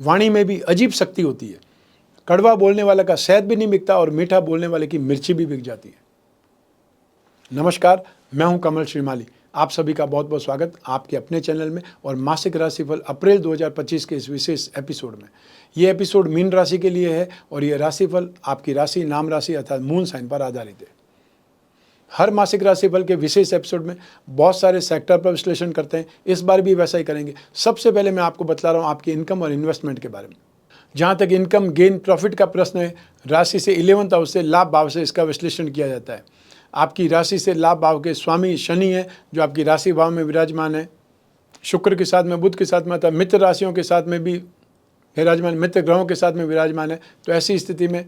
वाणी में भी अजीब शक्ति होती है। कड़वा बोलने वाले का शहद भी नहीं बिकता और मीठा बोलने वाले की मिर्ची भी बिक जाती है। नमस्कार, मैं हूं कमल श्रीमाली। आप सभी का बहुत बहुत स्वागत आपके अपने चैनल में और मासिक राशिफल अप्रैल 2025 के इस विशेष एपिसोड में। ये एपिसोड मीन राशि के लिए है और ये राशिफल आपकी राशि, नाम राशि अर्थात मून साइन पर आधारित है। हर मासिक राशिफल के विशेष एपिसोड में बहुत सारे सेक्टर पर विश्लेषण करते हैं। इस बार भी वैसा ही करेंगे। सबसे पहले मैं आपको बतला रहा हूँ आपकी इनकम और इन्वेस्टमेंट के बारे में। जहाँ तक इनकम, गेन, प्रॉफिट का प्रश्न है, राशि से 11th हाउस से, लाभ भाव से इसका विश्लेषण किया जाता है। आपकी राशि से लाभ भाव के स्वामी शनि है, जो आपकी राशि भाव में विराजमान है। शुक्र के साथ में, बुध के साथ में, अर्थात मित्र राशियों के साथ में भी विराजमान, मित्र ग्रहों के साथ में विराजमान है। तो ऐसी स्थिति में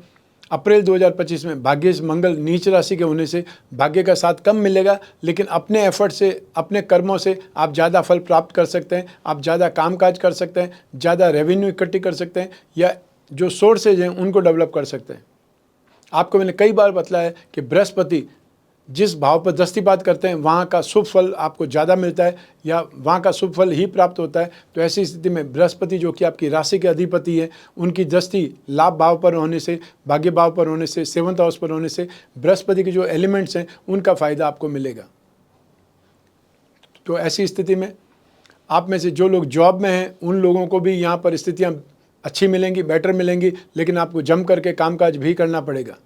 अप्रैल 2025 में भाग्येश मंगल नीच राशि के होने से भाग्य का साथ कम मिलेगा, लेकिन अपने एफर्ट से, अपने कर्मों से आप ज़्यादा फल प्राप्त कर सकते हैं। आप ज़्यादा कामकाज कर सकते हैं, ज़्यादा रेवेन्यू इकट्ठी कर सकते हैं, या जो सोर्सेज हैं उनको डेवलप कर सकते हैं। आपको मैंने कई बार बतलाया है कि बृहस्पति जिस भाव पर दृष्टिपात करते हैं वहाँ का शुभ फल आपको ज़्यादा मिलता है, या वहाँ का शुभ फल ही प्राप्त होता है। तो ऐसी स्थिति में बृहस्पति, जो कि आपकी राशि के अधिपति है, उनकी दृष्टि लाभ भाव पर होने से, भाग्य भाव पर होने से, 7th हाउस पर होने से बृहस्पति के जो एलिमेंट्स हैं उनका फ़ायदा आपको मिलेगा। तो ऐसी स्थिति में आप में से जो लोग जॉब में हैं उन लोगों को भी यहाँ पर स्थितियाँ अच्छी मिलेंगी, बेटर मिलेंगी, लेकिन आपको जम करके कामकाज भी करना पड़ेगा।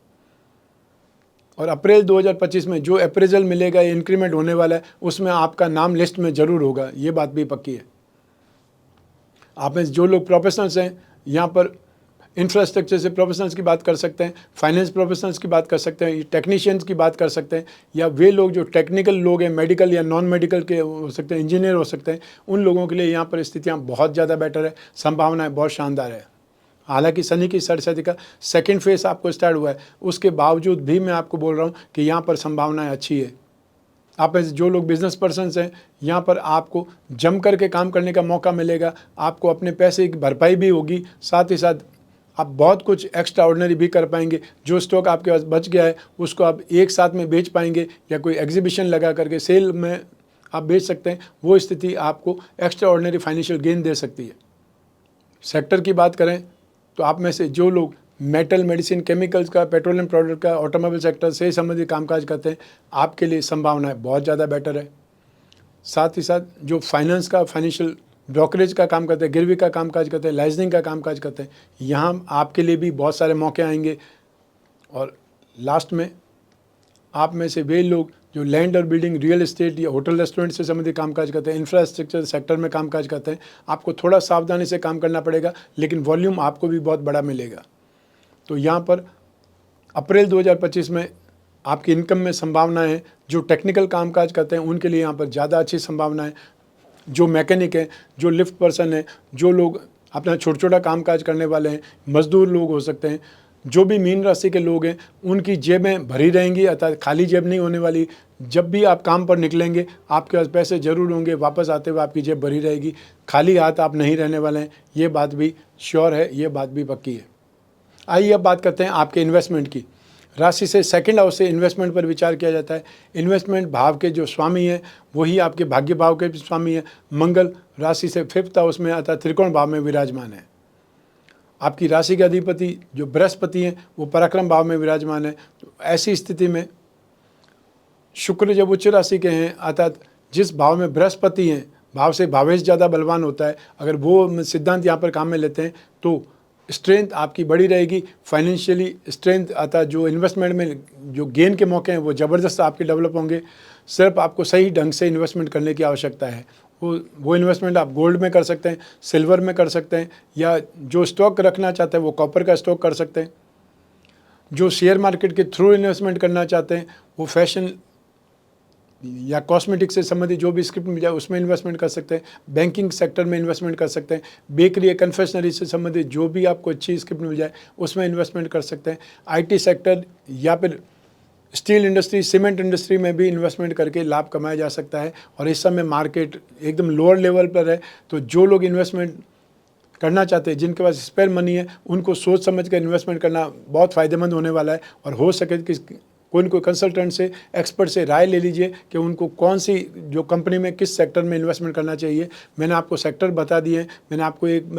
और अप्रैल 2025 में जो अप्रेजल मिलेगा, या इंक्रीमेंट होने वाला है, उसमें आपका नाम लिस्ट में ज़रूर होगा, ये बात भी पक्की है। आप में जो लोग प्रोफेशनल्स हैं, यहाँ पर इंफ्रास्ट्रक्चर से प्रोफेशनल्स की बात कर सकते हैं, फाइनेंस प्रोफेशनल्स की बात कर सकते हैं, टेक्नीशियंस की बात कर सकते हैं, या वे लोग जो टेक्निकल लोग हैं, मेडिकल या नॉन मेडिकल के हो सकते हैं, इंजीनियर हो सकते हैं, उन लोगों के लिए यहाँ पर स्थितियाँ बहुत ज़्यादा बेटर है, संभावनाएँ बहुत शानदार है। हालांकि शनि की सरस्वती का सेकंड फेज आपको स्टार्ट हुआ है, उसके बावजूद भी मैं आपको बोल रहा हूँ कि यहाँ पर संभावनाएं अच्छी है। आप में जो लोग बिजनेस पर्सन्स हैं, यहाँ पर आपको जम करके काम करने का मौका मिलेगा। आपको अपने पैसे की भरपाई भी होगी, साथ ही साथ आप बहुत कुछ एक्स्ट्रा ऑर्डिनरी भी कर पाएंगे। जो स्टॉक आपके पास बच गया है उसको आप एक साथ में बेच पाएंगे, या कोई एग्जीबिशन लगा करके सेल में आप बेच सकते हैं। वो स्थिति आपको एक्स्ट्रा ऑर्डिनरी फाइनेंशियल गेन दे सकती है। सेक्टर की बात करें तो आप में से जो लोग मेटल, मेडिसिन, केमिकल्स का, पेट्रोलियम प्रोडक्ट का, ऑटोमोबाइल सेक्टर से संबंधित कामकाज करते हैं, आपके लिए संभावनाएं बहुत ज़्यादा बेटर है। साथ ही साथ जो फाइनेंस का, फाइनेंशियल ब्रोकरेज का काम करते हैं, गिरवी का कामकाज करते हैं, लाइसेंसिंग का कामकाज करते हैं, यहाँ आपके लिए भी बहुत सारे मौके आएंगे। और लास्ट में आप में से वे लोग जो लैंड और बिल्डिंग, रियल एस्टेट या होटल रेस्टोरेंट से संबंधित कामकाज करते हैं, इंफ्रास्ट्रक्चर सेक्टर में कामकाज करते हैं, आपको थोड़ा सावधानी से काम करना पड़ेगा, लेकिन वॉल्यूम आपको भी बहुत बड़ा मिलेगा। तो यहाँ पर अप्रैल 2025 में आपकी इनकम में संभावनाएं हैं। जो टेक्निकल कामकाज करते हैं उनके लिए यहाँ पर ज़्यादा अच्छी संभावनाएं। जो मैकेनिक हैं, जो लिफ्ट पर्सन हैं, जो लोग अपना छोटा छोटा कामकाज करने वाले हैं, मजदूर लोग हो सकते हैं, जो भी मीन राशि के लोग हैं, उनकी जेबें भरी रहेंगी, अर्थात खाली जेब नहीं होने वाली। जब भी आप काम पर निकलेंगे आपके पास पैसे ज़रूर होंगे, वापस आते हुए आपकी जेब भरी रहेगी, खाली हाथ आप नहीं रहने वाले हैं। ये बात भी श्योर है, ये बात भी पक्की है। आइए अब बात करते हैं आपके इन्वेस्टमेंट की। राशि से 2nd हाउस से इन्वेस्टमेंट पर विचार किया जाता है। इन्वेस्टमेंट भाव के जो स्वामी हैं वही आपके भाग्य भाव के भी स्वामी हैं। मंगल राशि से 5th हाउस में अर्थात त्रिकोण भाव में विराजमान है। आपकी राशि के अधिपति जो बृहस्पति हैं वो पराक्रम भाव में विराजमान है। तो ऐसी स्थिति में शुक्र जब उच्च राशि के हैं, अर्थात जिस भाव में बृहस्पति हैं, भाव से भावेश ज़्यादा बलवान होता है। अगर वो सिद्धांत यहाँ पर काम में लेते हैं तो स्ट्रेंथ आपकी बड़ी रहेगी। फाइनेंशियली स्ट्रेंथ, अर्थात जो इन्वेस्टमेंट में जो गेन के मौके हैं वो ज़बरदस्त आपके डेवलप होंगे। सिर्फ आपको सही ढंग से इन्वेस्टमेंट करने की आवश्यकता है। वो इन्वेस्टमेंट आप गोल्ड में कर सकते हैं, सिल्वर में कर सकते हैं, या जो स्टॉक रखना चाहते हैं वो कॉपर का स्टॉक कर सकते हैं। जो शेयर मार्केट के थ्रू इन्वेस्टमेंट करना चाहते हैं वो फैशन या कॉस्मेटिक से संबंधित जो भी स्क्रिप्ट मिल जाए उसमें इन्वेस्टमेंट कर सकते हैं। बैंकिंग सेक्टर में इन्वेस्टमेंट कर सकते हैं। बेकरी या कन्फेक्शनरी से संबंधित जो भी आपको अच्छी स्क्रिप्ट मिल जाए उसमें इन्वेस्टमेंट कर सकते हैं। आईटी सेक्टर या फिर स्टील इंडस्ट्री, सीमेंट इंडस्ट्री में भी इन्वेस्टमेंट करके लाभ कमाया जा सकता है। और इस समय मार्केट एकदम लोअर लेवल पर है, तो जो लोग इन्वेस्टमेंट करना चाहते हैं, जिनके पास स्पेयर मनी है, उनको सोच समझ कर इन्वेस्टमेंट करना बहुत फ़ायदेमंद होने वाला है। और हो सके कि कोई न कोई कंसल्टेंट से, एक्सपर्ट से राय ले लीजिए कि उनको कौन सी जो कंपनी में किस सेक्टर में इन्वेस्टमेंट करना चाहिए। मैंने आपको सेक्टर बता दिए हैं, मैंने आपको एक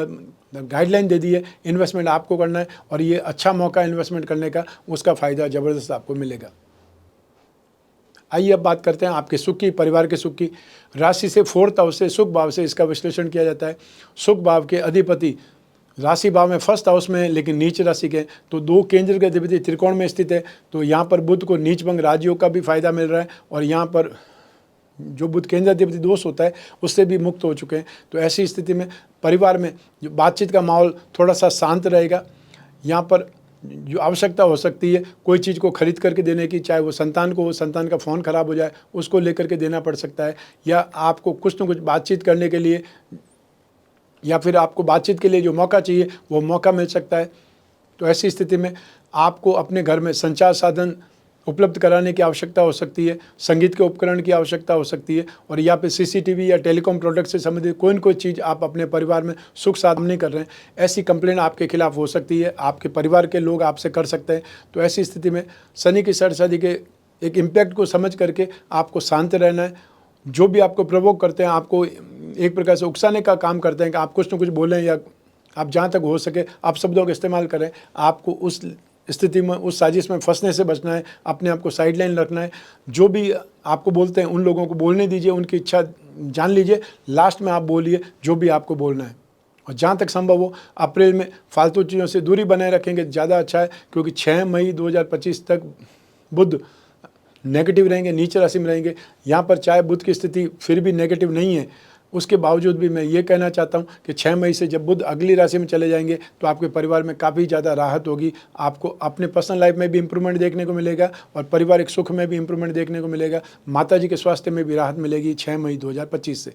गाइडलाइन दे दी है, इन्वेस्टमेंट आपको करना है और ये अच्छा मौका इन्वेस्टमेंट करने का, उसका फ़ायदा ज़बरदस्त आपको मिलेगा। आइए अब बात करते हैं आपके सुख की, परिवार के सुख की। राशि से 4th हाउस से, सुख भाव से इसका विश्लेषण किया जाता है। सुख भाव के अधिपति राशि भाव में 1st हाउस में है, लेकिन नीच राशि के, तो 2 केंद्र के अधिपति त्रिकोण में स्थित है। तो यहाँ पर बुध को नीच भंग राजयोग का भी फायदा मिल रहा है और यहाँ पर जो बुध केंद्र अधिपति दोष होता है उससे भी मुक्त हो चुके हैं। तो ऐसी स्थिति में परिवार में जो बातचीत का माहौल थोड़ा सा शांत रहेगा। यहाँ पर जो आवश्यकता हो सकती है कोई चीज़ को खरीद करके देने की, चाहे वो संतान को हो, संतान का फ़ोन ख़राब हो जाए उसको लेकर के देना पड़ सकता है, या आपको कुछ न कुछ बातचीत करने के लिए या फिर आपको बातचीत के लिए जो मौका चाहिए वो मौका मिल सकता है। तो ऐसी स्थिति में आपको अपने घर में संचार साधन उपलब्ध कराने की आवश्यकता हो सकती है, संगीत के उपकरण की आवश्यकता हो सकती है, और या फिर सीसीटीवी या टेलीकॉम प्रोडक्ट से संबंधित कोई न कोई चीज़ आप अपने परिवार में सुख साधन नहीं कर रहे हैं, ऐसी कंप्लेंट आपके खिलाफ हो सकती है, आपके परिवार के लोग आपसे कर सकते हैं। तो ऐसी स्थिति में शनि की सरसादी के एक इम्पैक्ट को समझ करके आपको शांत रहना है। जो भी आपको प्रोवोक करते हैं, आपको एक प्रकार से उकसाने का काम करते हैं कि आप कुछ न कुछ बोलें या आप जहाँ तक हो सके आप शब्दों का इस्तेमाल करें, आपको उस स्थिति में, उस साजिश में फंसने से बचना है, अपने आप को साइडलाइन रखना है। जो भी आपको बोलते हैं उन लोगों को बोलने दीजिए, उनकी इच्छा जान लीजिए, लास्ट में आप बोलिए जो भी आपको बोलना है। और जहाँ तक संभव हो अप्रैल में फालतू चीज़ों से दूरी बनाए रखेंगे ज़्यादा अच्छा है, क्योंकि 6 मई 2025 तक बुध नेगेटिव रहेंगे, नीचे राशि में रहेंगे। यहाँ पर चाहे बुध की स्थिति फिर भी नेगेटिव नहीं है, उसके बावजूद भी मैं ये कहना चाहता हूँ कि 6 मई से जब बुध अगली राशि में चले जाएंगे तो आपके परिवार में काफ़ी ज़्यादा राहत होगी। आपको अपने पर्सनल लाइफ में भी इम्प्रूवमेंट देखने को मिलेगा और पारिवारिक सुख में भी इम्प्रूवमेंट देखने को मिलेगा। माता जी के स्वास्थ्य में भी राहत मिलेगी 6 मई 2025 से।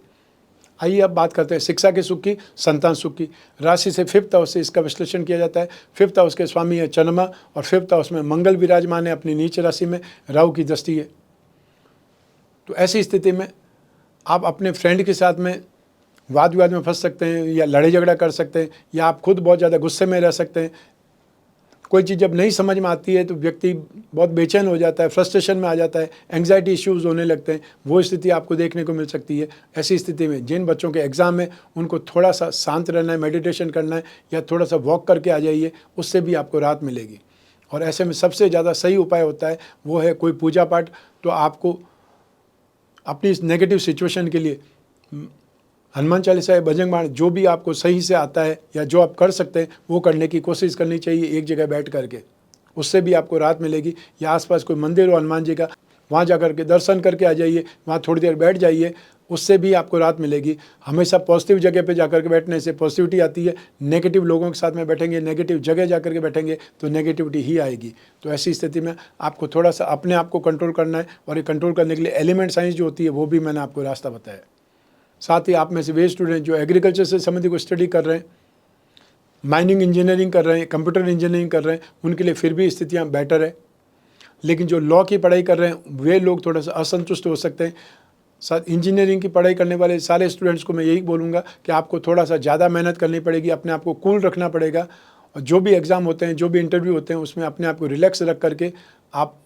आइए अब बात करते हैं शिक्षा के सुख की, संतान सुख की। राशि से 5th हाउस से इसका विश्लेषण किया जाता है। 5th हाउस के स्वामी है चंद्रमा और 5th हाउस में मंगल विराजमान है अपनी नीच राशि में, राहु की दृष्टि है। तो ऐसी स्थिति में आप अपने फ्रेंड के साथ में वाद विवाद में फंस सकते हैं, या लड़ाई झगड़ा कर सकते हैं, या आप खुद बहुत ज़्यादा गुस्से में रह सकते हैं। कोई चीज़ जब नहीं समझ में आती है तो व्यक्ति बहुत बेचैन हो जाता है, फ्रस्ट्रेशन में आ जाता है, एंग्जाइटी इश्यूज़ होने लगते हैं। वो स्थिति आपको देखने को मिल सकती है। ऐसी स्थिति में जिन बच्चों के एग्ज़ाम है उनको थोड़ा सा शांत रहना है, मेडिटेशन करना है, या थोड़ा सा वॉक करके आ जाइए, उससे भी आपको राहत मिलेगी। और ऐसे में सबसे ज़्यादा सही उपाय होता है वो है कोई पूजा पाठ। तो आपको अपनी इस नेगेटिव सिचुएशन के लिए हनुमान चालीसा या बजरंग बाण जो भी आपको सही से आता है या जो आप कर सकते हैं वो करने की कोशिश करनी चाहिए एक जगह बैठ करके, उससे भी आपको राहत मिलेगी। या आसपास कोई मंदिर हो हनुमान जी का, वहाँ जा कर के दर्शन करके आ जाइए, वहाँ थोड़ी देर बैठ जाइए, उससे भी आपको राहत मिलेगी। हमेशा पॉजिटिव जगह पे जाकर के बैठने से पॉजिटिविटी आती है। नेगेटिव लोगों के साथ में बैठेंगे, नेगेटिव जगह जा कर के बैठेंगे तो नेगेटिविटी ही आएगी। तो ऐसी स्थिति में आपको थोड़ा सा अपने आप को कंट्रोल करना है, और ये कंट्रोल करने के लिए एलिमेंट साइंस जो होती है वो भी मैंने आपको रास्ता बताया। साथ ही आप में से वे स्टूडेंट जो एग्रीकल्चर से संबंधित कोई स्टडी कर रहे हैं, माइनिंग इंजीनियरिंग कर रहे हैं, कंप्यूटर इंजीनियरिंग कर रहे हैं, उनके लिए फिर भी स्थितियाँ बेटर है। लेकिन जो लॉ की पढ़ाई कर रहे हैं वे लोग थोड़ा सा असंतुष्ट हो सकते हैं। साथ इंजीनियरिंग की पढ़ाई करने वाले सारे स्टूडेंट्स को मैं यही बोलूँगा कि आपको थोड़ा सा ज़्यादा मेहनत करनी पड़ेगी, अपने आप को कूल रखना पड़ेगा, और जो भी एग्ज़ाम होते हैं, जो भी इंटरव्यू होते हैं, उसमें अपने आप को रिलैक्स रख करके आप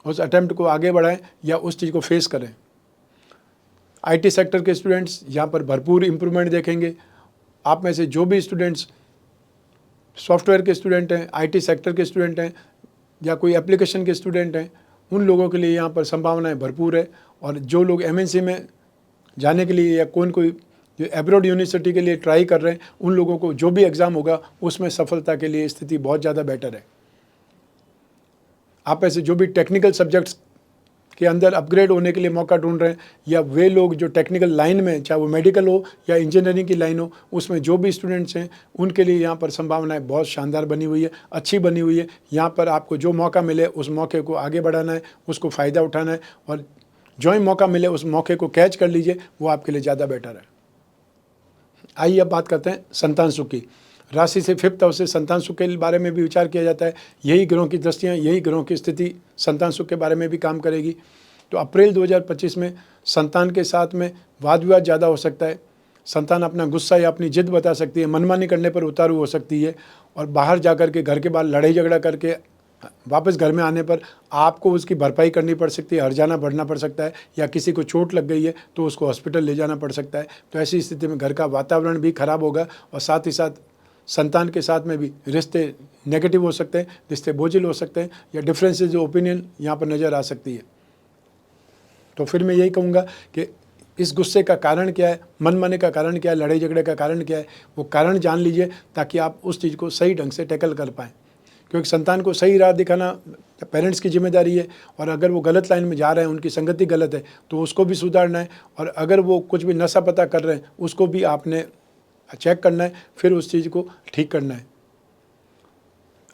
उस अटैम्प्ट को आगे बढ़ाएं या उस चीज़ को फेस करें। IT सेक्टर के स्टूडेंट्स यहाँ पर भरपूर इम्प्रूवमेंट देखेंगे। आप में से जो भी स्टूडेंट्स सॉफ्टवेयर के स्टूडेंट हैं, IT सेक्टर के स्टूडेंट हैं, या कोई एप्लीकेशन के स्टूडेंट हैं, उन लोगों के लिए यहाँ पर संभावनाएं भरपूर है। और जो लोग MNC में जाने के लिए या कोई जो एब्रॉड यूनिवर्सिटी के लिए ट्राई कर रहे हैं, उन लोगों को जो भी एग्ज़ाम होगा उसमें सफलता के लिए स्थिति बहुत ज़्यादा बेटर है। आप ऐसे जो भी टेक्निकल सब्जेक्ट्स के अंदर अपग्रेड होने के लिए मौका ढूंढ रहे हैं, या वे लोग जो टेक्निकल लाइन में, चाहे वो मेडिकल हो या इंजीनियरिंग की लाइन हो, उसमें जो भी स्टूडेंट्स हैं उनके लिए यहाँ पर संभावनाएं बहुत शानदार बनी हुई है, अच्छी बनी हुई है। यहाँ पर आपको जो मौका मिले उस मौके को आगे बढ़ाना है, उसको फ़ायदा उठाना है, और जो ही मौका मिले उस मौके को कैच कर लीजिए, वो आपके लिए ज़्यादा बेटर है। आइए अब बात करते हैं संतान सुख की। राशि से 5th हाउस से संतान सुख के बारे में भी विचार किया जाता है। यही ग्रहों की दृष्टियाँ, यही ग्रहों की स्थिति संतान सुख के बारे में भी काम करेगी। तो अप्रैल 2025 में संतान के साथ में वाद विवाद ज़्यादा हो सकता है। संतान अपना गुस्सा या अपनी जिद बता सकती है, मनमानी करने पर उतारू हो सकती है, और बाहर जा कर के घर के बाहर लड़ाई झगड़ा करके वापस घर में आने पर आपको उसकी भरपाई करनी पड़ सकती है, हर्जाना भरना पड़ सकता है, या किसी को चोट लग गई है तो उसको हॉस्पिटल ले जाना पड़ सकता है। तो ऐसी स्थिति में घर का वातावरण भी खराब होगा और साथ ही साथ संतान के साथ में भी रिश्ते नेगेटिव हो सकते हैं, रिश्ते बोझिल हो सकते हैं, या डिफरेंसेस ऑफ ओपिनियन यहाँ पर नज़र आ सकती है। तो फिर मैं यही कहूँगा कि इस गुस्से का कारण क्या है, मनमाने का कारण क्या है, लड़ाई झगड़े का कारण क्या है, वो कारण जान लीजिए ताकि आप उस चीज़ को सही ढंग से टैकल कर पाएँ। क्योंकि संतान को सही राह दिखाना पेरेंट्स की जिम्मेदारी है, और अगर वो गलत लाइन में जा रहे हैं, उनकी संगति गलत है, तो उसको भी सुधारना है, और अगर वो कुछ भी नशा पता कर रहे हैं उसको भी आपने चेक करना है, फिर उस चीज़ को ठीक करना है।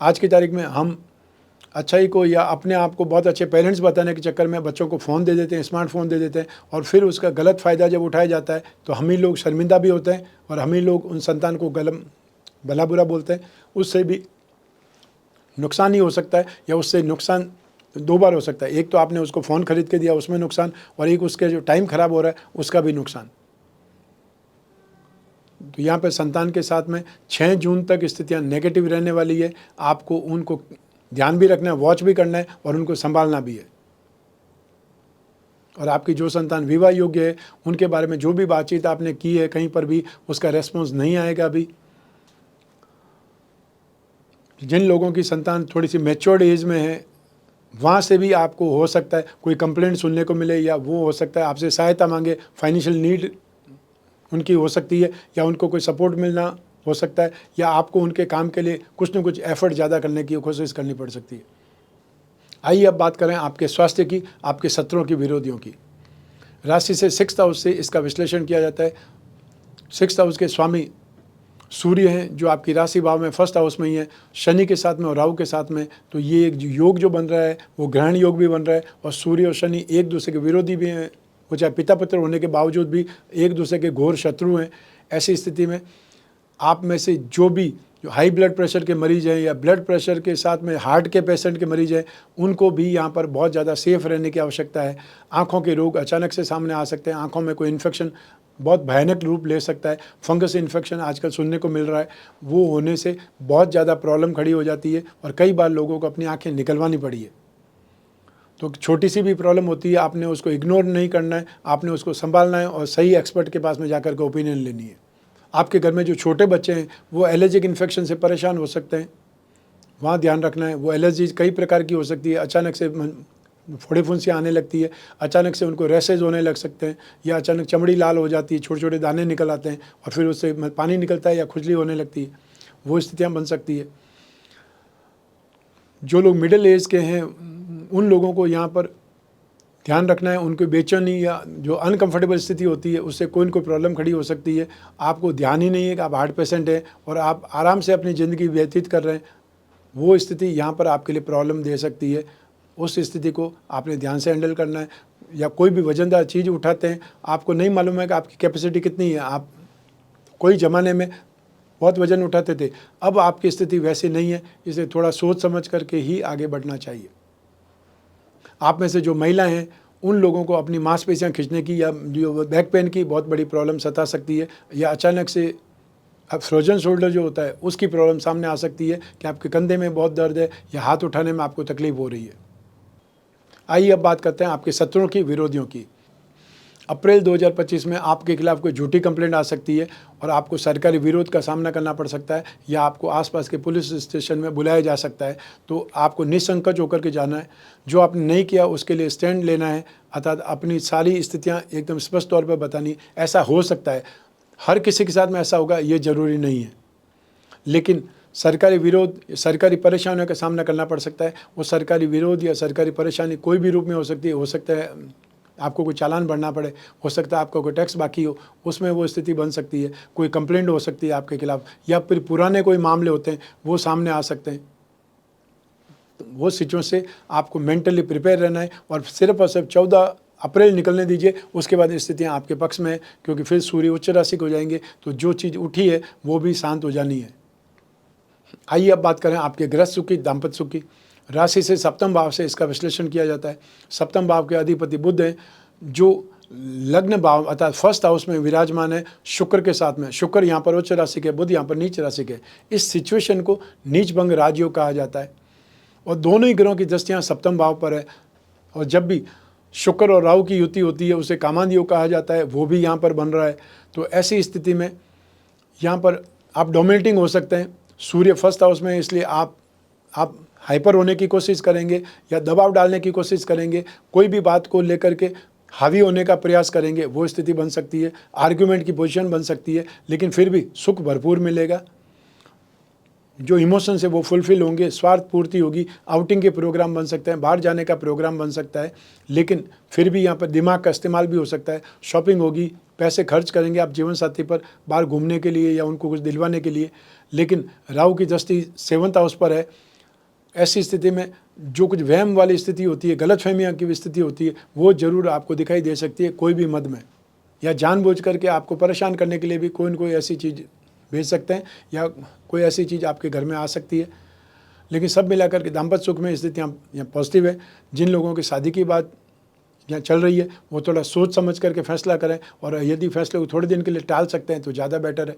आज की तारीख में हम अच्छाई को या अपने आप को बहुत अच्छे पेरेंट्स बताने के चक्कर में बच्चों को फ़ोन दे देते हैं, स्मार्टफोन दे देते हैं, और फिर उसका गलत फ़ायदा जब उठाया जाता है तो हम ही लोग शर्मिंदा भी होते हैं, और हम ही लोग उन संतान को भला बुरा बोलते हैं। उससे भी नुकसान ही हो सकता है, या उससे नुकसान दो बार हो सकता है। एक तो आपने उसको फ़ोन खरीद के दिया, उसमें नुकसान, और एक उसके जो टाइम ख़राब हो रहा है उसका भी नुकसान। तो यहाँ पर संतान के साथ में 6 जून तक स्थितियाँ नेगेटिव रहने वाली है। आपको उनको ध्यान भी रखना है, वॉच भी करना है, और उनको संभालना भी है। और आपकी जो संतान विवाह योग्य है उनके बारे में जो भी बातचीत आपने की है, कहीं पर भी उसका रेस्पॉन्स नहीं आएगा अभी। जिन लोगों की संतान थोड़ी सी मैच्योर्ड एज में है, वहाँ से भी आपको हो सकता है कोई कंप्लेंट सुनने को मिले, या वो हो सकता है आपसे सहायता मांगे, फाइनेंशियल नीड उनकी हो सकती है, या उनको कोई सपोर्ट मिलना हो सकता है, या आपको उनके काम के लिए कुछ न कुछ एफर्ट ज़्यादा करने की कोशिश करनी पड़ सकती है। आइए अब बात करें आपके स्वास्थ्य की, आपके शत्रुओं की, विरोधियों की। राशि से 6th हाउस से इसका विश्लेषण किया जाता है। 6th हाउस के स्वामी सूर्य हैं, जो आपकी राशि भाव में 1st हाउस में ही है, शनि के साथ में और राहु के साथ में। तो ये एक योग जो बन रहा है वो ग्रहण योग भी बन रहा है, और सूर्य और शनि एक दूसरे के विरोधी भी हैं। वो चाहे पिता पुत्र होने के बावजूद भी एक दूसरे के घोर शत्रु हैं। ऐसी स्थिति में आप में से जो हाई ब्लड प्रेशर के मरीज हैं, या ब्लड प्रेशर के साथ में हार्ट के पेशेंट के मरीज हैं, उनको भी यहाँ पर बहुत ज़्यादा सेफ रहने की आवश्यकता है। आँखों के रोग अचानक से सामने आ सकते हैं, आँखों में कोई इन्फेक्शन बहुत भयानक रूप ले सकता है। फंगस इन्फेक्शन आजकल सुनने को मिल रहा है, वो होने से बहुत ज़्यादा प्रॉब्लम खड़ी हो जाती है, और कई बार लोगों को अपनी आँखें निकलवानी पड़ी है। तो छोटी सी भी प्रॉब्लम होती है, आपने उसको इग्नोर नहीं करना है, आपने उसको संभालना है, और सही एक्सपर्ट के पास में जाकर के ओपिनियन लेनी है। आपके घर में जो छोटे बच्चे हैं वो एलर्जिक इन्फेक्शन से परेशान हो सकते हैं, वहाँ ध्यान रखना है। वो एलर्जी कई प्रकार की हो सकती है, अचानक से फोड़े फुंसियाँ आने लगती है, अचानक से उनको रैसेज होने लग सकते हैं, या अचानक चमड़ी लाल हो जाती है, छोटे छोटे दाने निकल आते हैं, और फिर उससे पानी निकलता है या खुजली होने लगती है। वो स्थितियाँ बन सकती है। जो लोग मिडिल एज के हैं उन लोगों को यहाँ पर ध्यान रखना है। उनको बेचैनी या जो अनकंफर्टेबल स्थिति होती है उससे कोई न कोई प्रॉब्लम खड़ी हो सकती है। आपको ध्यान ही नहीं है कि आप हार्ट पेशेंट हैं और आप आराम से अपनी ज़िंदगी व्यतीत कर रहे हैं, वो स्थिति यहाँ पर आपके लिए प्रॉब्लम दे सकती है। उस स्थिति को आपने ध्यान से हैंडल करना है। या कोई भी वजनदार चीज़ उठाते हैं, आपको नहीं मालूम है कि आपकी कैपेसिटी कितनी है। आप कोई ज़माने में बहुत वज़न उठाते थे, अब आपकी स्थिति वैसी नहीं है, इसे थोड़ा सोच समझ करके ही आगे बढ़ना चाहिए। आप में से जो महिला हैं उन लोगों को अपनी मांसपेशियां खींचने की या जो बैक पेन की बहुत बड़ी प्रॉब्लम सता सकती है, या अचानक से फ्रोजन शोल्डर जो होता है उसकी प्रॉब्लम सामने आ सकती है कि आपके कंधे में बहुत दर्द है या हाथ उठाने में आपको तकलीफ हो रही है। आइए अब बात करते हैं आपके शत्रुओं की, विरोधियों की। अप्रैल 2025 में आपके खिलाफ कोई झूठी कंप्लेंट आ सकती है और आपको सरकारी विरोध का सामना करना पड़ सकता है, या आपको आसपास के पुलिस स्टेशन में बुलाया जा सकता है। तो आपको निसंकोच होकर के जाना है, जो आपने नहीं किया उसके लिए स्टैंड लेना है, अर्थात अपनी सारी स्थितियां एकदम स्पष्ट तौर पर बतानी। ऐसा हो सकता है, हर किसी के साथ में ऐसा होगा ये ज़रूरी नहीं है, लेकिन सरकारी विरोध, सरकारी परेशानियों का सामना करना पड़ सकता है। वो सरकारी विरोध या सरकारी परेशानी कोई भी रूप में हो सकती है। हो सकता है आपको कोई चालान भरना पड़े, हो सकता है आपका कोई टैक्स बाकी हो, उसमें वो स्थिति बन सकती है। कोई कंप्लेंट हो सकती है आपके खिलाफ, या फिर पुराने कोई मामले होते हैं वो सामने आ सकते हैं। तो वो सिचुएशन से आपको मेंटली प्रिपेयर रहना है और सिर्फ 14 अप्रैल निकलने दीजिए, उसके बाद स्थितियाँ आपके पक्ष में है, क्योंकि फिर सूर्य उच्च राशि को जाएंगे तो जो चीज़ उठी है वो भी शांत हो जानी है। आइए अब बात करें आपके गृहस्थ सुख की, दाम्पत्य सुख की। राशि से सप्तम भाव से इसका विश्लेषण किया जाता है। सप्तम भाव के अधिपति बुध हैं, जो लग्न भाव अर्थात 1st हाउस में विराजमान है शुक्र के साथ में। शुक्र यहाँ पर उच्च राशि के, बुध यहाँ पर नीच राशि के। इस सिचुएशन को नीच भंग राजयोग कहा जाता है। और दोनों ही ग्रहों की दृष्टियाँ सप्तम भाव पर है। और जब भी शुक्र और राहु की युति होती है उसे कामांध योग कहा जाता है, वो भी यहाँ पर बन रहा है। तो ऐसी स्थिति में यहाँ पर आप डोमिनेटिंग हो सकते हैं। सूर्य फर्स्ट हाउस में, इसलिए आप हाइपर होने की कोशिश करेंगे या दबाव डालने की कोशिश करेंगे, कोई भी बात को लेकर के हावी होने का प्रयास करेंगे, वो स्थिति बन सकती है। आर्ग्यूमेंट की पोजीशन बन सकती है, लेकिन फिर भी सुख भरपूर मिलेगा। जो इमोशंस है वो फुलफिल होंगे, स्वार्थ पूर्ति होगी, आउटिंग के प्रोग्राम बन सकते हैं, बाहर जाने का प्रोग्राम बन सकता है, लेकिन फिर भी यहाँ पर दिमाग का इस्तेमाल भी हो सकता है। शॉपिंग होगी, पैसे खर्च करेंगे आप जीवन साथी पर बाहर घूमने के लिए या उनको कुछ दिलवाने के लिए, लेकिन राहु की दृष्टि 7th हाउस पर है। ऐसी स्थिति में जो कुछ वहम वाली स्थिति होती है, गलतफहमियाँ की स्थिति होती है, वो ज़रूर आपको दिखाई दे सकती है कोई भी मद में, या जानबूझ करके आपको परेशान करने के लिए भी कोई न कोई ऐसी चीज़ भेज सकते हैं या कोई ऐसी चीज़ आपके घर में आ सकती है। लेकिन सब मिलाकर के दाम्पत्य सुख में स्थितियाँ यहाँ पॉजिटिव है। जिन लोगों की शादी की बात यहाँ चल रही है वो थोड़ा सोच समझ करके फैसला करें, और यदि फैसले को थोड़े दिन के लिए टाल सकते हैं तो ज़्यादा बेटर है।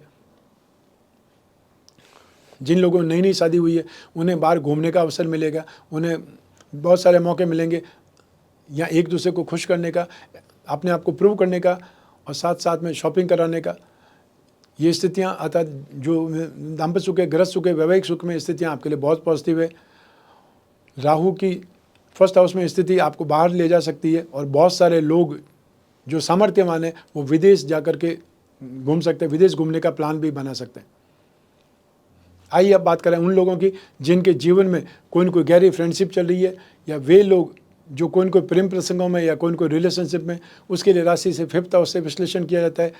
जिन लोगों ने नई शादी हुई है उन्हें बाहर घूमने का अवसर मिलेगा, उन्हें बहुत सारे मौके मिलेंगे या एक दूसरे को खुश करने का, अपने आप को प्रूव करने का, और साथ साथ में शॉपिंग कराने का। ये स्थितियाँ अर्थात जो दाम्पत्य सुख है, गृहस्थ सुख है, वैवाहिक सुख में स्थितियाँ आपके लिए बहुत पॉजिटिव है। राहु की फर्स्ट हाउस में स्थिति आपको बाहर ले जा सकती है, और बहुत सारे लोग जो सामर्थ्यवान है वो विदेश जा कर के घूम सकते हैं, विदेश घूमने का प्लान भी बना सकते हैं। आइए अब बात करें उन लोगों की जिनके जीवन में कोई न कोई गहरी फ्रेंडशिप चल रही है, या वे लोग जो कोई न कोई प्रेम प्रसंगों में या कोई न कोई रिलेशनशिप में, उसके लिए राशि से 5th हाउस से विश्लेषण किया जाता है।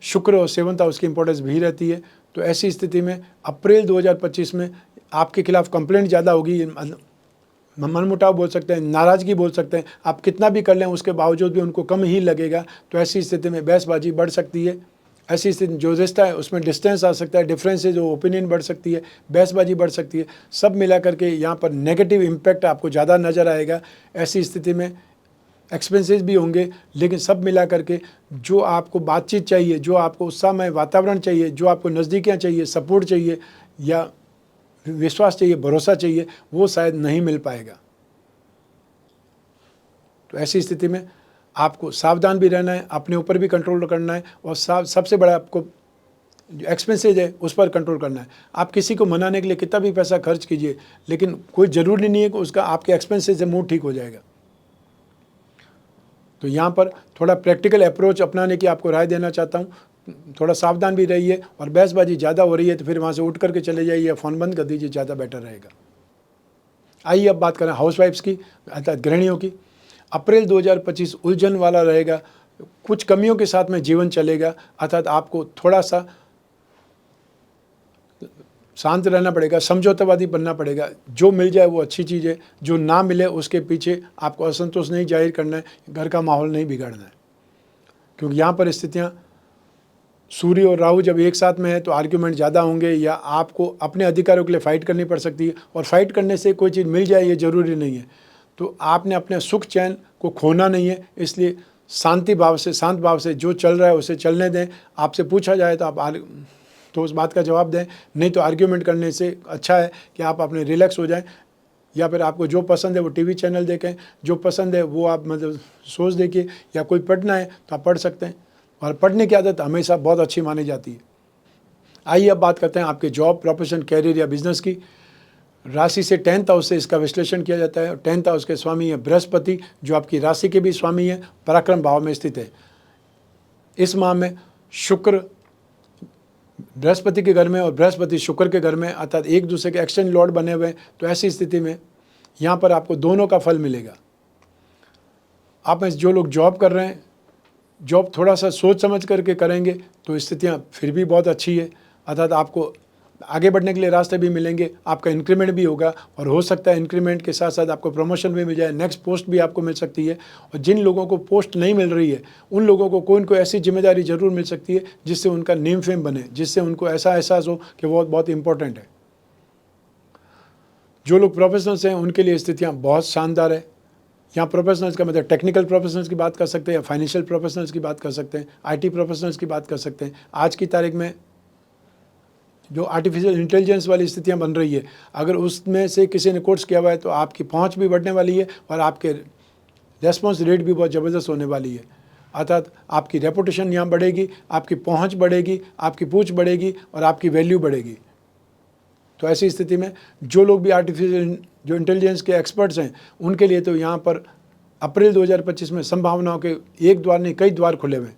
शुक्र और 7th हाउस की इंपॉर्टेंस भी रहती है। तो ऐसी स्थिति में अप्रैल 2025 में आपके खिलाफ कंप्लेंट ज़्यादा होगी, मनमुटाव बोल सकते हैं, नाराज़गी बोल सकते हैं। आप कितना भी कर लें उसके बावजूद भी उनको कम ही लगेगा। तो ऐसी स्थिति में बहसबाजी बढ़ सकती है। ऐसी स्थिति जो रिश्ता है उसमें डिस्टेंस आ सकता है, डिफरेंस है जो ओपिनियन बढ़ सकती है, बहसबाजी बढ़ सकती है। सब मिला करके यहाँ पर नेगेटिव इम्पैक्ट आपको ज़्यादा नज़र आएगा। ऐसी स्थिति में एक्सपेंसेस भी होंगे, लेकिन सब मिला करके जो आपको बातचीत चाहिए, जो आपको उत्साहमय वातावरण चाहिए, जो आपको नज़दीकियाँ चाहिए, सपोर्ट चाहिए या विश्वास चाहिए, भरोसा चाहिए, वो शायद नहीं मिल पाएगा। तो ऐसी स्थिति में आपको सावधान भी रहना है, अपने ऊपर भी कंट्रोल करना है, और सबसे बड़ा आपको जो एक्सपेंसेज है उस पर कंट्रोल करना है। आप किसी को मनाने के लिए कितना भी पैसा खर्च कीजिए, लेकिन कोई ज़रूरी नहीं है कि उसका आपके एक्सपेंसेज से मूड ठीक हो जाएगा। तो यहाँ पर थोड़ा प्रैक्टिकल अप्रोच अपनाने की आपको राय देना चाहता हूँ। थोड़ा सावधान भी रहिए, और बहसबाजी ज़्यादा हो रही है तो फिर वहाँ से उठ करके चले जाइए या फ़ोन बंद कर दीजिए, ज़्यादा बेटर रहेगा। आइए अब बात करें हाउसवाइफ्स की अर्थात गृहिणियों की। अप्रैल 2025 उलझन वाला रहेगा, कुछ कमियों के साथ में जीवन चलेगा, अर्थात आपको थोड़ा सा शांत रहना पड़ेगा, समझौतावादी बनना पड़ेगा। जो मिल जाए वो अच्छी चीज़ है, जो ना मिले उसके पीछे आपको असंतोष नहीं जाहिर करना है, घर का माहौल नहीं बिगाड़ना है। क्योंकि यहाँ पर स्थितियाँ सूर्य और राहु जब एक साथ में है तो आर्ग्यूमेंट ज़्यादा होंगे, या आपको अपने अधिकारों के लिए फ़ाइट करनी पड़ सकती है, और फाइट करने से कोई चीज़ मिल जाए ये ज़रूरी नहीं है। तो आपने अपने सुख चैन को खोना नहीं है, इसलिए शांत भाव से जो चल रहा है उसे चलने दें। आपसे पूछा जाए तो आप तो उस बात का जवाब दें, नहीं तो आर्ग्यूमेंट करने से अच्छा है कि आप अपने रिलैक्स हो जाएं, या फिर आपको जो पसंद है वो टीवी चैनल देखें, जो पसंद है वो आप मतलब सोच देखिए, या कोई पढ़ना है तो आप पढ़ सकते हैं, और पढ़ने की आदत हमेशा बहुत अच्छी मानी जाती है। आइए अब बात करते हैं आपके जॉब, प्रोफेशन, कैरियर या बिजनेस की। राशि से 10th हाउस से इसका विश्लेषण किया जाता है। 10th हाउस के स्वामी है बृहस्पति, जो आपकी राशि के भी स्वामी है, पराक्रम भाव में स्थित है। इस माह में शुक्र बृहस्पति के घर में और बृहस्पति शुक्र के घर में, अर्थात एक दूसरे के एक्सचेंज लॉर्ड बने हुए हैं। तो ऐसी स्थिति में यहाँ पर आपको दोनों का फल मिलेगा। आप में जो लोग जॉब कर रहे हैं, जॉब थोड़ा सा सोच समझ करके करेंगे तो स्थितियाँ फिर भी बहुत अच्छी है, अर्थात आपको आगे बढ़ने के लिए रास्ते भी मिलेंगे, आपका इंक्रीमेंट भी होगा, और हो सकता है इंक्रीमेंट के साथ साथ आपको प्रमोशन भी मिल जाए, नेक्स्ट पोस्ट भी आपको मिल सकती है। और जिन लोगों को पोस्ट नहीं मिल रही है उन लोगों को कोई न कोई ऐसी जिम्मेदारी ज़रूर मिल सकती है जिससे उनका नेम फेम बने, जिससे उनको ऐसा एहसास हो कि वो बहुत इंपॉर्टेंट है। जो लोग प्रोफेशनल्स हैं उनके लिए स्थितियाँ बहुत शानदार है। यहाँ प्रोफेशनल्स का मतलब टेक्निकल प्रोफेशनल्स की बात कर सकते हैं, या फाइनेंशियल प्रोफेशनल्स की बात कर सकते हैं, IT प्रोफेशनल्स की बात कर सकते हैं। आज की तारीख में जो आर्टिफिशियल इंटेलिजेंस वाली स्थितियां बन रही है, अगर उसमें से किसी ने कोर्स किया हुआ है तो आपकी पहुंच भी बढ़ने वाली है और आपके रेस्पॉन्स रेट भी बहुत ज़बरदस्त होने वाली है। अर्थात आपकी रेपुटेशन यहाँ बढ़ेगी, आपकी पहुंच बढ़ेगी, आपकी पूछ बढ़ेगी और आपकी वैल्यू बढ़ेगी। तो ऐसी स्थिति में जो लोग भी आर्टिफिशियल जो इंटेलिजेंस के एक्सपर्ट्स हैं, उनके लिए तो यहाँ पर अप्रैल 2025 में संभावनाओं के एक द्वार नहीं कई द्वार खुले हुए हैं।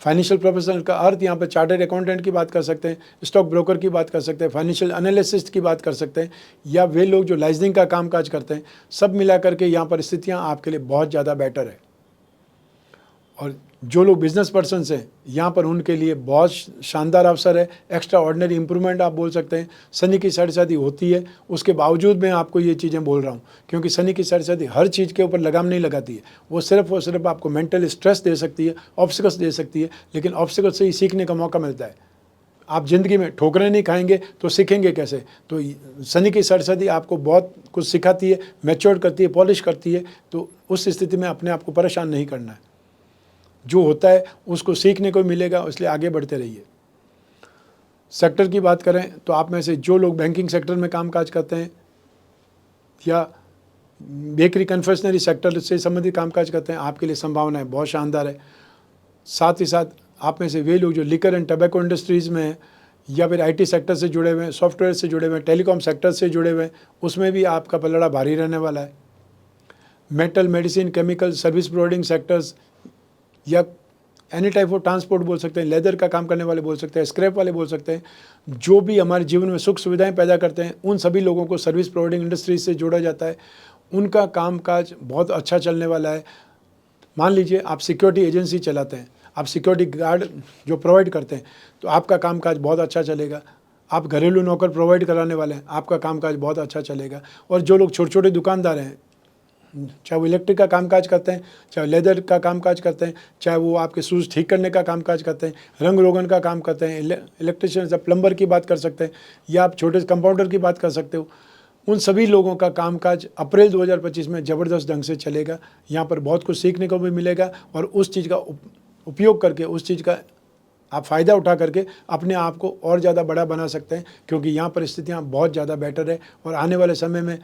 फाइनेंशियल प्रोफेशनल का अर्थ यहाँ पर चार्टर्ड अकाउंटेंट की बात कर सकते हैं, स्टॉक ब्रोकर की बात कर सकते हैं, फाइनेंशियल एनालिसिस्ट की बात कर सकते हैं, या वे लोग जो लाइजनिंग का कामकाज करते हैं। सब मिला करके यहाँ पर स्थितियाँ आपके लिए बहुत ज़्यादा बेटर है। और जो लोग बिजनेस पर्सन्स हैं, यहाँ पर उनके लिए बहुत शानदार अवसर है, एक्स्ट्रा ऑर्डिनरी इंप्रूवमेंट आप बोल सकते हैं। शनि की साढ़ेसाती होती है, उसके बावजूद मैं आपको ये चीज़ें बोल रहा हूँ, क्योंकि शनि की साढ़ेसाती हर चीज़ के ऊपर लगाम नहीं लगाती है। वो सिर्फ और सिर्फ आपको मेंटल स्ट्रेस दे सकती है, ऑब्स्टिकल्स दे सकती है, लेकिन ऑब्स्टिकल्स से ही सीखने का मौका मिलता है। आप ज़िंदगी में ठोकरें नहीं खाएंगे तो सीखेंगे कैसे? तो शनि की साढ़ेसाती आपको बहुत कुछ सिखाती है, मैच्योर करती है, पॉलिश करती है। तो उस स्थिति में अपने आप को परेशान नहीं करना है, जो होता है उसको सीखने को मिलेगा, इसलिए आगे बढ़ते रहिए। सेक्टर की बात करें तो आप में से जो लोग बैंकिंग सेक्टर में कामकाज करते हैं या बेकरी कन्फेक्शनरी सेक्टर से संबंधित कामकाज करते हैं, आपके लिए संभावनाएं बहुत शानदार है। साथ ही साथ आप में से वे लोग जो लिकर एंड टबैको इंडस्ट्रीज़ में हैं या फिर IT सेक्टर से जुड़े हुए हैं, सॉफ्टवेयर से जुड़े हुए हैं, टेलीकॉम सेक्टर से जुड़े हुए हैं, उसमें भी आपका पलड़ा भारी रहने वाला है। Metal, medicine, chemical, service providing sectors या एनी टाइप ऑफ ट्रांसपोर्ट बोल सकते हैं, लेदर का काम करने वाले बोल सकते हैं, स्क्रैप वाले बोल सकते हैं, जो भी हमारे जीवन में सुख सुविधाएं पैदा करते हैं, उन सभी लोगों को सर्विस प्रोवाइडिंग इंडस्ट्रीज से जोड़ा जाता है। उनका कामकाज बहुत अच्छा चलने वाला है। मान लीजिए आप सिक्योरिटी एजेंसी चलाते हैं, आप सिक्योरिटी गार्ड जो प्रोवाइड करते हैं, तो आपका कामकाज बहुत अच्छा चलेगा। आप घरेलू नौकर प्रोवाइड कराने वाले हैं, आपका कामकाज बहुत अच्छा चलेगा। और जो लोग छोटे छोटे दुकानदार हैं, चाहे वो इलेक्ट्रिक का कामकाज करते हैं, चाहे लेदर का कामकाज करते हैं, चाहे वो आपके शूज़ ठीक करने का कामकाज करते हैं, रंग रोगन का काम करते हैं, इलेक्ट्रिशियन या प्लम्बर की बात कर सकते हैं, या आप छोटे कंपाउंडर की बात कर सकते हो, उन सभी लोगों का कामकाज अप्रैल 2025 में ज़बरदस्त ढंग से चलेगा। यहाँ पर बहुत कुछ सीखने को भी मिलेगा और उस चीज़ का उपयोग करके, उस चीज़ का आप फ़ायदा उठा करके अपने आप को और ज़्यादा बड़ा बना सकते हैं, क्योंकि यहाँ परिस्थितियाँ बहुत ज़्यादा बेटर है। और आने वाले समय में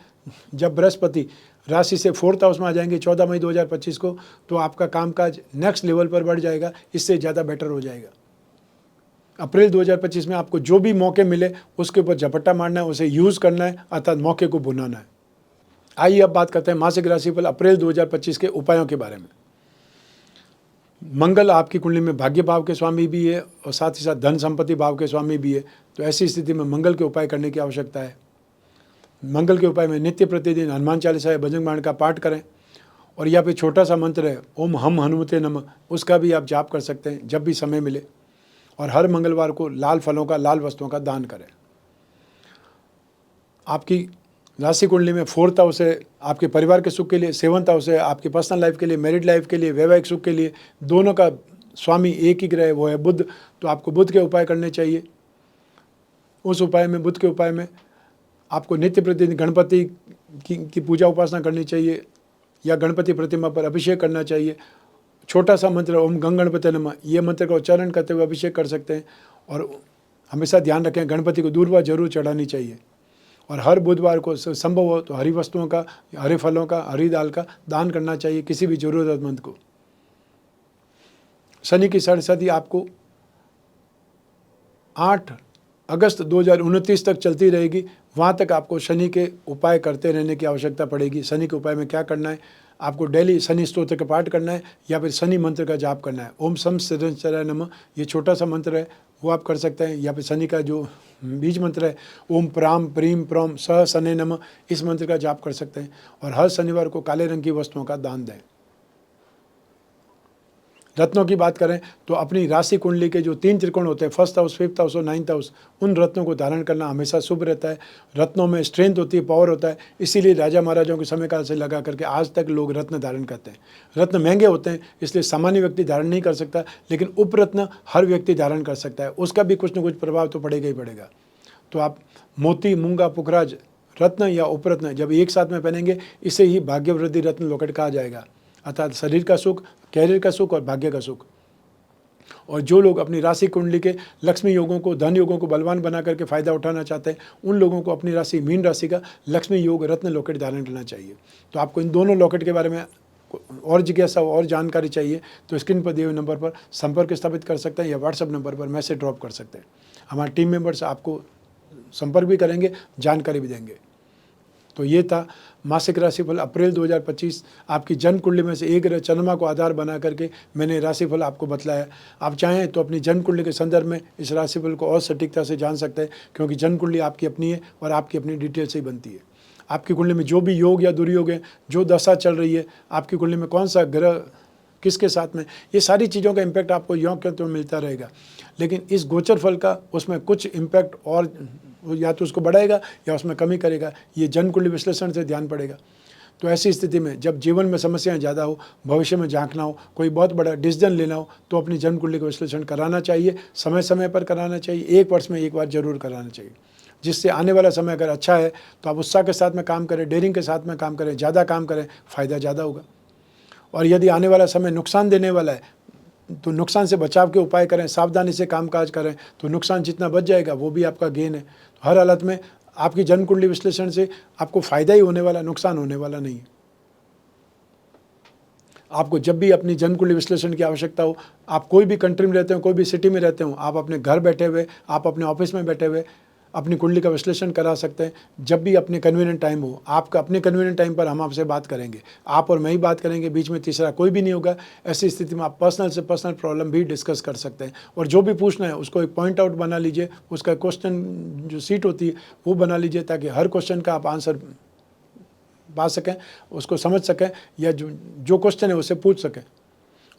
जब बृहस्पति राशि से 4th हाउस में आ जाएंगे 14 मई 2025 को, तो आपका कामकाज नेक्स्ट लेवल पर बढ़ जाएगा, इससे ज़्यादा बेटर हो जाएगा। अप्रैल 2025 में आपको जो भी मौके मिले उसके ऊपर झपट्टा मारना है, उसे यूज़ करना है, अर्थात मौके को भुनाना है। आइए अब बात करते हैं मासिक राशिफल अप्रैल 2025 के उपायों के बारे में। मंगल आपकी कुंडली में भाग्य भाव के स्वामी भी है और साथ ही साथ धन संपत्ति भाव के स्वामी भी है। तो ऐसी स्थिति में मंगल के उपाय करने की आवश्यकता है। मंगल के उपाय में नित्य प्रतिदिन हनुमान चालीसा या बजरंग बाण का पाठ करें, और या फिर छोटा सा मंत्र है ओम हम हनुमते नमः, उसका भी आप जाप कर सकते हैं जब भी समय मिले। और हर मंगलवार को लाल फलों का, लाल वस्तुओं का दान करें। आपकी राशि कुंडली में 4th हाउस है आपके परिवार के सुख के लिए, 7th हाउस है आपकी पर्सनल लाइफ के लिए, मैरिड लाइफ के लिए, वैवाहिक सुख के लिए। दोनों का स्वामी एक ही ग्रह है, वो है बुध। तो आपको बुध के उपाय करने चाहिए। उस उपाय में, बुध के उपाय में आपको नित्य प्रतिदिन गणपति की पूजा उपासना करनी चाहिए या गणपति प्रतिमा पर अभिषेक करना चाहिए। छोटा सा मंत्र ओम गंग गणपति नमः, ये मंत्र का उच्चारण करते हुए अभिषेक कर सकते हैं। और हमेशा ध्यान रखें गणपति को दूर्वा जरूर चढ़ानी चाहिए। और हर बुधवार को संभव हो तो हरी वस्तुओं का, हरे फलों का, हरी दाल का दान करना चाहिए किसी भी ज़रूरतमंद को। शनि की साढ़ेसाती आपको 8 अगस्त 2029 तक चलती रहेगी। वहाँ तक आपको शनि के उपाय करते रहने की आवश्यकता पड़ेगी। शनि के उपाय में क्या करना है, आपको डेली शनि स्तोत्र का पाठ करना है या फिर शनि मंत्र का जाप करना है। ओम सम सृजनचराय नमः, ये छोटा सा मंत्र है, वो आप कर सकते हैं। या फिर शनि का जो बीज मंत्र है ओम प्राम प्रीम प्रोम सह शनै नमः, इस मंत्र का जाप कर सकते हैं। और हर शनिवार को काले रंग की वस्तुओं का दान दें। रत्नों की बात करें तो अपनी राशि कुंडली के जो 3 त्रिकोण होते हैं, 1st हाउस, 5th हाउस और 9th हाउस, उन रत्नों को धारण करना हमेशा शुभ रहता है। रत्नों में स्ट्रेंथ होती है, पावर होता है। इसीलिए राजा महाराजाओं के समय काल से लगा करके आज तक लोग रत्न धारण करते हैं। रत्न महंगे होते हैं, इसलिए सामान्य व्यक्ति धारण नहीं कर सकता, लेकिन उपरत्न हर व्यक्ति धारण कर सकता है। उसका भी कुछ न कुछ प्रभाव तो पड़ेगा ही पड़ेगा। तो आप मोती, मूंगा, पुखराज, रत्न या उपरत्न जब एक साथ में पहनेंगे, इसे ही भाग्यवृद्धि रत्न लोकेट कहा जाएगा। अर्थात शरीर का सुख, कैरियर का सुख और भाग्य का सुख। और जो लोग अपनी राशि कुंडली के लक्ष्मी योगों को, धन योगों को बलवान बना करके फ़ायदा उठाना चाहते हैं, उन लोगों को अपनी राशि मीन राशि का लक्ष्मी योग रत्न लॉकेट धारण करना चाहिए। तो आपको इन दोनों लॉकेट के बारे में और जिज्ञासा और जानकारी चाहिए तो स्क्रीन पर दिए हुए नंबर पर संपर्क स्थापित कर सकते हैं या व्हाट्सएप नंबर पर मैसेज ड्रॉप कर सकते हैं। हमारे टीम मेंबर्स आपको संपर्क भी करेंगे, जानकारी भी देंगे। तो ये था मासिक राशिफल अप्रैल 2025। आपकी जन्म कुंडली में से एक ग्रह चंद्रमा को आधार बना करके मैंने राशिफल आपको बतलाया। आप चाहें तो अपनी जन्म कुंडली के संदर्भ में इस राशिफल को और सटीकता से जान सकते हैं, क्योंकि जन्म कुंडली आपकी अपनी है और आपकी अपनी डिटेल से ही बनती है। आपकी कुंडली में जो भी योग या दुर्योग है, जो दशा चल रही है, आपकी कुंडली में कौन सा ग्रह किसके साथ में, ये सारी चीज़ों का इम्पैक्ट आपको योग के तो मिलता रहेगा। लेकिन इस गोचर फल का उसमें कुछ इम्पैक्ट और या तो उसको बढ़ाएगा या उसमें कमी करेगा, ये जन्म कुंडली विश्लेषण से ध्यान पड़ेगा। तो ऐसी स्थिति में जब जीवन में समस्याएं ज़्यादा हो, भविष्य में झांकना हो, कोई बहुत बड़ा डिसीजन लेना हो, तो अपनी जन्म कुंडली का विश्लेषण कराना चाहिए। समय समय पर कराना चाहिए, 1 वर्ष में 1 बार जरूर कराना चाहिए, जिससे आने वाला समय अगर अच्छा है तो आप उत्साह के साथ में काम करें, डेयरिंग के साथ में काम करें, ज़्यादा काम करें, फ़ायदा ज़्यादा होगा। और यदि आने वाला समय नुकसान देने वाला है तो नुकसान से बचाव के उपाय करें, सावधानी से कामकाज करें, तो नुकसान जितना बच जाएगा वो भी आपका गेन है। तो हर हालत में आपकी जन्म कुंडली विश्लेषण से आपको फ़ायदा ही होने वाला, नुकसान होने वाला नहीं है। आपको जब भी अपनी जन्म कुंडली विश्लेषण की आवश्यकता हो, आप कोई भी कंट्री में रहते हो, कोई भी सिटी में रहते हो, आप अपने घर बैठे हुए, आप अपने ऑफिस में बैठे हुए अपनी कुंडली का विश्लेषण करा सकते हैं। जब भी अपने कन्वीनियंट टाइम हो, आपका अपने कन्वीनियंट टाइम पर हम आपसे बात करेंगे, आप और मैं ही बात करेंगे, बीच में तीसरा कोई भी नहीं होगा। ऐसी स्थिति में आप पर्सनल से पर्सनल प्रॉब्लम भी डिस्कस कर सकते हैं। और जो भी पूछना है उसको एक पॉइंट आउट बना लीजिए, उसका क्वेश्चन जो सीट होती है वो बना लीजिए, ताकि हर क्वेश्चन का आप आंसर पा सकें, उसको समझ सकें, या जो क्वेश्चन है उससे पूछ सकें।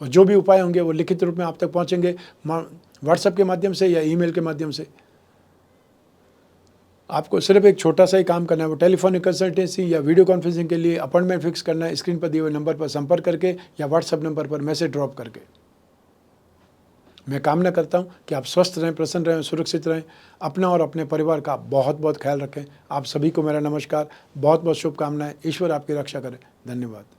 और जो भी उपाय होंगे वो लिखित रूप में आप तक पहुँचेंगे, व्हाट्सएप के माध्यम से या ईमेल के माध्यम से। आपको सिर्फ एक छोटा सा ही काम करना है, वो टेलीफोनिक कंसल्टेंसी या वीडियो कॉन्फ्रेंसिंग के लिए अपॉइंटमेंट फिक्स करना है, स्क्रीन पर दिए हुए नंबर पर संपर्क करके या व्हाट्सएप नंबर पर मैसेज ड्रॉप करके। मैं कामना करता हूं कि आप स्वस्थ रहें, प्रसन्न रहें, सुरक्षित रहें, अपना और अपने परिवार का बहुत बहुत ख्याल रखें। आप सभी को मेरा नमस्कार, बहुत बहुत शुभकामनाएं। ईश्वर आपकी रक्षा करे। धन्यवाद।